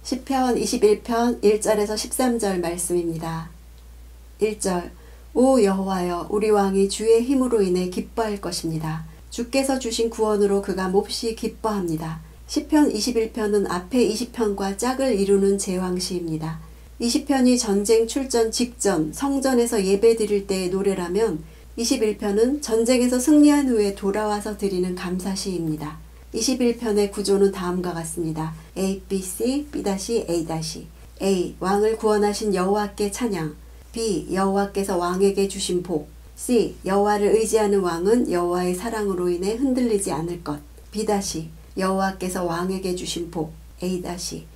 시편 21편 1절에서 13절 말씀입니다. 1절 오 여호와여 우리 왕이 주의 힘으로 인해 기뻐할 것입니다. 주께서 주신 구원으로 그가 몹시 기뻐합니다. 시편 21편은 앞에 20편과 짝을 이루는 제왕시입니다. 20편이 전쟁 출전 직전 성전에서 예배 드릴 때의 노래라면 21편은 전쟁에서 승리한 후에 돌아와서 드리는 감사시입니다. 21편의 구조는 다음과 같습니다. A, B, C, B, A, A. 왕을 구원하신 여호와께 찬양. B. 여호와께서 왕에게 주신 복. C. 여호와를 의지하는 왕은 여호와의 사랑으로 인해 흔들리지 않을 것. B. 여호와께서 왕에게 주신 복. A.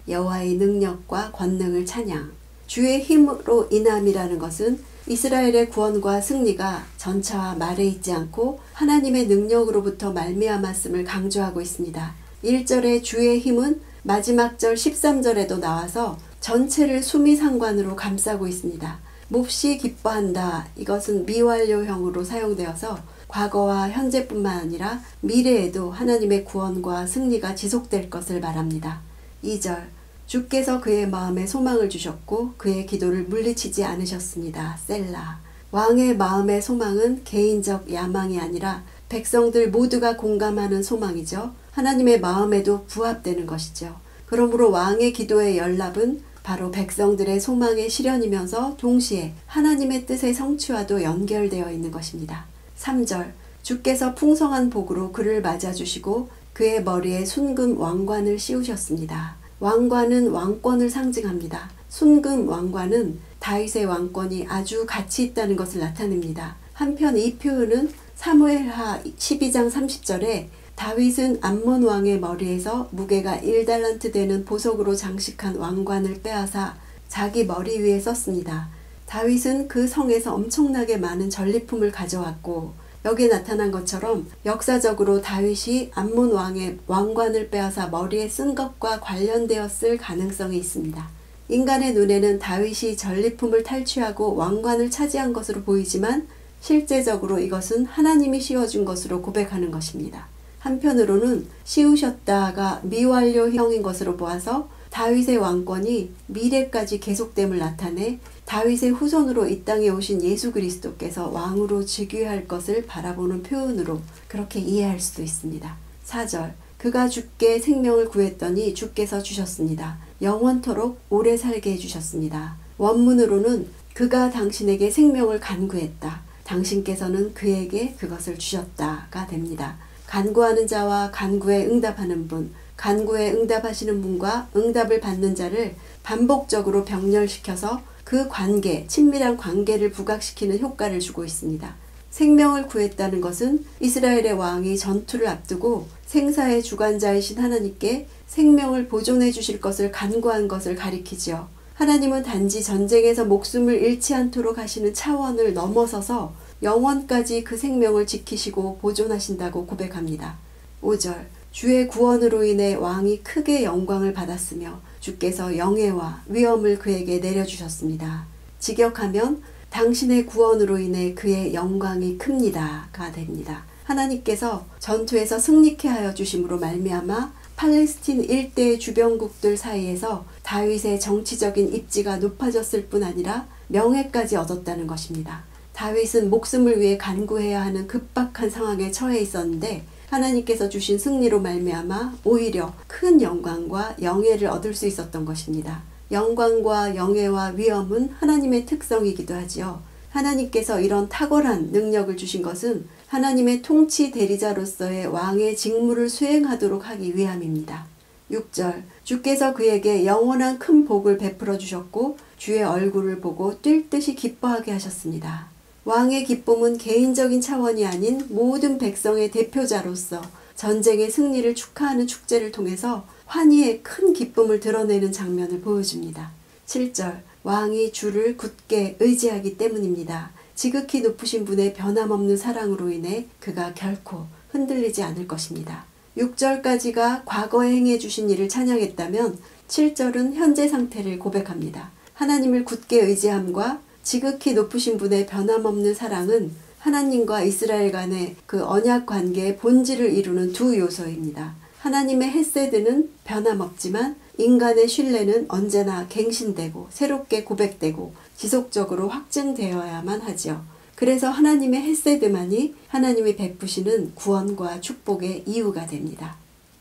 여호와의 능력과 권능을 찬양. 주의 힘으로 인함이라는 것은 이스라엘의 구원과 승리가 전차와 말에 있지 않고 하나님의 능력으로부터 말미암았음을 강조하고 있습니다. 1절의 주의 힘은 마지막 절 13절에도 나와서 전체를 수미상관으로 감싸고 있습니다. 몹시 기뻐한다. 이것은 미완료형으로 사용되어서 과거와 현재뿐만 아니라 미래에도 하나님의 구원과 승리가 지속될 것을 말합니다. 2절 주께서 그의 마음에 소망을 주셨고 그의 기도를 물리치지 않으셨습니다. 셀라. 왕의 마음의 소망은 개인적 야망이 아니라 백성들 모두가 공감하는 소망이죠. 하나님의 마음에도 부합되는 것이죠. 그러므로 왕의 기도의 연락은 바로 백성들의 소망의 실현이면서 동시에 하나님의 뜻의 성취와도 연결되어 있는 것입니다. 3절 주께서 풍성한 복으로 그를 맞아주시고 그의 머리에 순금 왕관을 씌우셨습니다. 왕관은 왕권을 상징합니다. 순금 왕관은 다윗의 왕권이 아주 가치 있다는 것을 나타냅니다. 한편 이 표현은 사무엘하 12장 30절에 다윗은 암몬 왕의 머리에서 무게가 1달란트 되는 보석으로 장식한 왕관을 빼앗아 자기 머리 위에 썼습니다. 다윗은 그 성에서 엄청나게 많은 전리품을 가져왔고 여기에 나타난 것처럼 역사적으로 다윗이 암몬 왕의 왕관을 빼앗아 머리에 쓴 것과 관련되었을 가능성이 있습니다. 인간의 눈에는 다윗이 전리품을 탈취하고 왕관을 차지한 것으로 보이지만 실제적으로 이것은 하나님이 씌워준 것으로 고백하는 것입니다. 한편으로는 씌우셨다가 미완료형인 것으로 보아서 다윗의 왕권이 미래까지 계속됨을 나타내 다윗의 후손으로 이 땅에 오신 예수 그리스도께서 왕으로 즉위할 것을 바라보는 표현으로 그렇게 이해할 수도 있습니다. 4절 그가 주께 생명을 구했더니 주께서 주셨습니다. 영원토록 오래 살게 해주셨습니다. 원문으로는 그가 당신에게 생명을 간구했다. 당신께서는 그에게 그것을 주셨다가 됩니다. 간구하는 자와 간구에 응답하는 분, 간구에 응답하시는 분과 응답을 받는 자를 반복적으로 병렬시켜서 그 관계, 친밀한 관계를 부각시키는 효과를 주고 있습니다. 생명을 구했다는 것은 이스라엘의 왕이 전투를 앞두고 생사의 주관자이신 하나님께 생명을 보존해 주실 것을 간구한 것을 가리키지요. 하나님은 단지 전쟁에서 목숨을 잃지 않도록 하시는 차원을 넘어서서 영원까지 그 생명을 지키시고 보존하신다고 고백합니다. 5절 주의 구원으로 인해 왕이 크게 영광을 받았으며 주께서 영예와 위엄을 그에게 내려주셨습니다. 직역하면 당신의 구원으로 인해 그의 영광이 큽니다가 됩니다. 하나님께서 전투에서 승리케 하여 주심으로 말미암아 팔레스틴 일대의 주변국들 사이에서 다윗의 정치적인 입지가 높아졌을 뿐 아니라 명예까지 얻었다는 것입니다. 다윗은 목숨을 위해 간구해야 하는 급박한 상황에 처해 있었는데 하나님께서 주신 승리로 말미암아 오히려 큰 영광과 영예를 얻을 수 있었던 것입니다. 영광과 영예와 위엄은 하나님의 특성이기도 하지요. 하나님께서 이런 탁월한 능력을 주신 것은 하나님의 통치 대리자로서의 왕의 직무를 수행하도록 하기 위함입니다. 6절 주께서 그에게 영원한 큰 복을 베풀어 주셨고 주의 얼굴을 보고 뛸 듯이 기뻐하게 하셨습니다. 왕의 기쁨은 개인적인 차원이 아닌 모든 백성의 대표자로서 전쟁의 승리를 축하하는 축제를 통해서 환희의 큰 기쁨을 드러내는 장면을 보여줍니다. 7절 왕이 주를 굳게 의지하기 때문입니다. 지극히 높으신 분의 변함없는 사랑으로 인해 그가 결코 흔들리지 않을 것입니다. 6절까지가 과거에 행해 주신 일을 찬양했다면 7절은 현재 상태를 고백합니다. 하나님을 굳게 의지함과 지극히 높으신 분의 변함없는 사랑은 하나님과 이스라엘 간의 그 언약 관계의 본질을 이루는 두 요소입니다. 하나님의 헤세드는 변함없지만 인간의 신뢰는 언제나 갱신되고 새롭게 고백되고 지속적으로 확증되어야만 하지요. 그래서 하나님의 헤세드만이 하나님이 베푸시는 구원과 축복의 이유가 됩니다.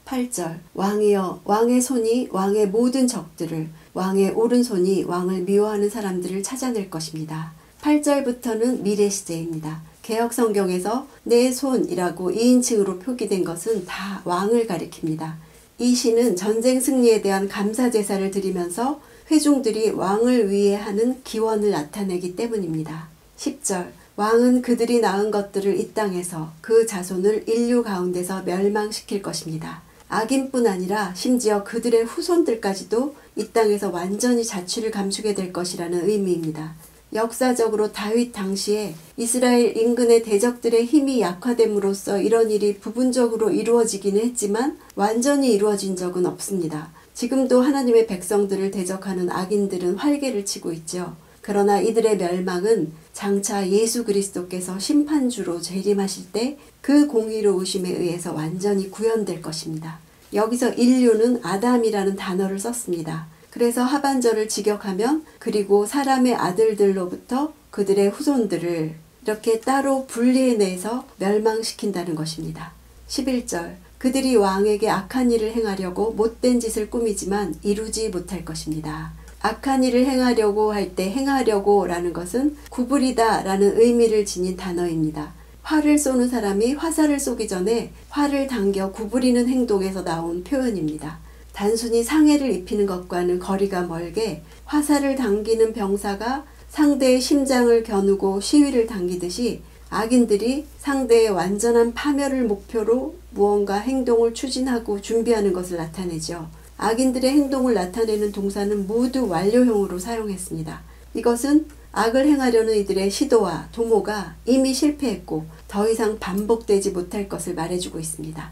8절 왕이여 왕의 손이 왕의 모든 적들을 왕의 오른손이 왕을 미워하는 사람들을 찾아낼 것입니다. 8절부터는 미래 시제입니다. 개역 성경에서 내 손이라고 2인칭으로 표기된 것은 다 왕을 가리킵니다. 이 시는 전쟁 승리에 대한 감사 제사를 드리면서 회중들이 왕을 위해 하는 기원을 나타내기 때문입니다. 10절 왕은 그들이 낳은 것들을 이 땅에서 그 자손을 인류 가운데서 멸망시킬 것입니다. 악인뿐 아니라 심지어 그들의 후손들까지도 이 땅에서 완전히 자취를 감추게 될 것이라는 의미입니다. 역사적으로 다윗 당시에 이스라엘 인근의 대적들의 힘이 약화됨으로써 이런 일이 부분적으로 이루어지기는 했지만 완전히 이루어진 적은 없습니다. 지금도 하나님의 백성들을 대적하는 악인들은 활개를 치고 있죠. 그러나 이들의 멸망은 장차 예수 그리스도께서 심판주로 재림하실 때 그 공의로우심에 의해서 완전히 구현될 것입니다. 여기서 인류는 아담이라는 단어를 썼습니다. 그래서 하반절을 직역하면 그리고 사람의 아들들로부터 그들의 후손들을 이렇게 따로 분리해내서 멸망시킨다는 것입니다. 11절 그들이 왕에게 악한 일을 행하려고 못된 짓을 꾸미지만 이루지 못할 것입니다. 악한 일을 행하려고 할 때 행하려고 라는 것은 구부리다 라는 의미를 지닌 단어입니다. 활을 쏘는 사람이 화살을 쏘기 전에 활을 당겨 구부리는 행동에서 나온 표현입니다. 단순히 상해를 입히는 것과는 거리가 멀게 화살을 당기는 병사가 상대의 심장을 겨누고 시위를 당기듯이 악인들이 상대의 완전한 파멸을 목표로 무언가 행동을 추진하고 준비하는 것을 나타내죠. 악인들의 행동을 나타내는 동사는 모두 완료형으로 사용했습니다. 이것은 악을 행하려는 이들의 시도와 도모가 이미 실패했고 더 이상 반복되지 못할 것을 말해주고 있습니다.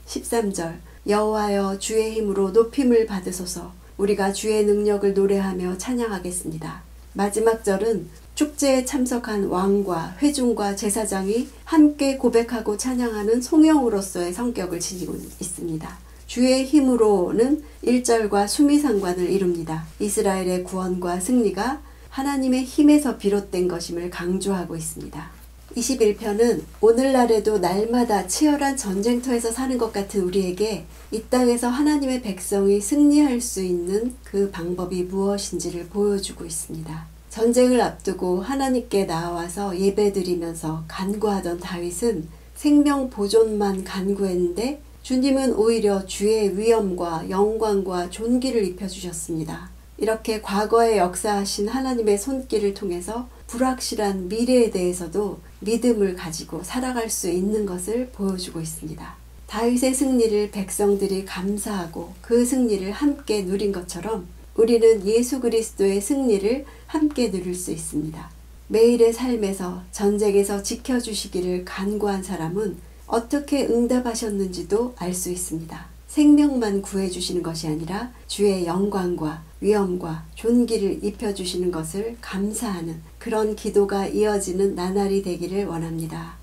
13절 여호와여 주의 힘으로 높임을 받으소서 우리가 주의 능력을 노래하며 찬양하겠습니다. 마지막 절은 축제에 참석한 왕과 회중과 제사장이 함께 고백하고 찬양하는 송영으로서의 성격을 지니고 있습니다. 주의 힘으로는 1절과 수미상관을 이룹니다. 이스라엘의 구원과 승리가 하나님의 힘에서 비롯된 것임을 강조하고 있습니다. 21편은 오늘날에도 날마다 치열한 전쟁터에서 사는 것 같은 우리에게 이 땅에서 하나님의 백성이 승리할 수 있는 그 방법이 무엇인지를 보여주고 있습니다. 전쟁을 앞두고 하나님께 나와서 예배드리면서 간구하던 다윗은 생명 보존만 간구했는데 주님은 오히려 주의 위엄과 영광과 존귀를 입혀주셨습니다. 이렇게 과거에 역사하신 하나님의 손길을 통해서 불확실한 미래에 대해서도 믿음을 가지고 살아갈 수 있는 것을 보여주고 있습니다. 다윗의 승리를 백성들이 감사하고 그 승리를 함께 누린 것처럼 우리는 예수 그리스도의 승리를 함께 누릴 수 있습니다. 매일의 삶에서 전쟁에서 지켜주시기를 간구한 사람은 어떻게 응답하셨는지도 알 수 있습니다. 생명만 구해주시는 것이 아니라 주의 영광과 위엄과 존귀를 입혀주시는 것을 감사하는 그런 기도가 이어지는 나날이 되기를 원합니다.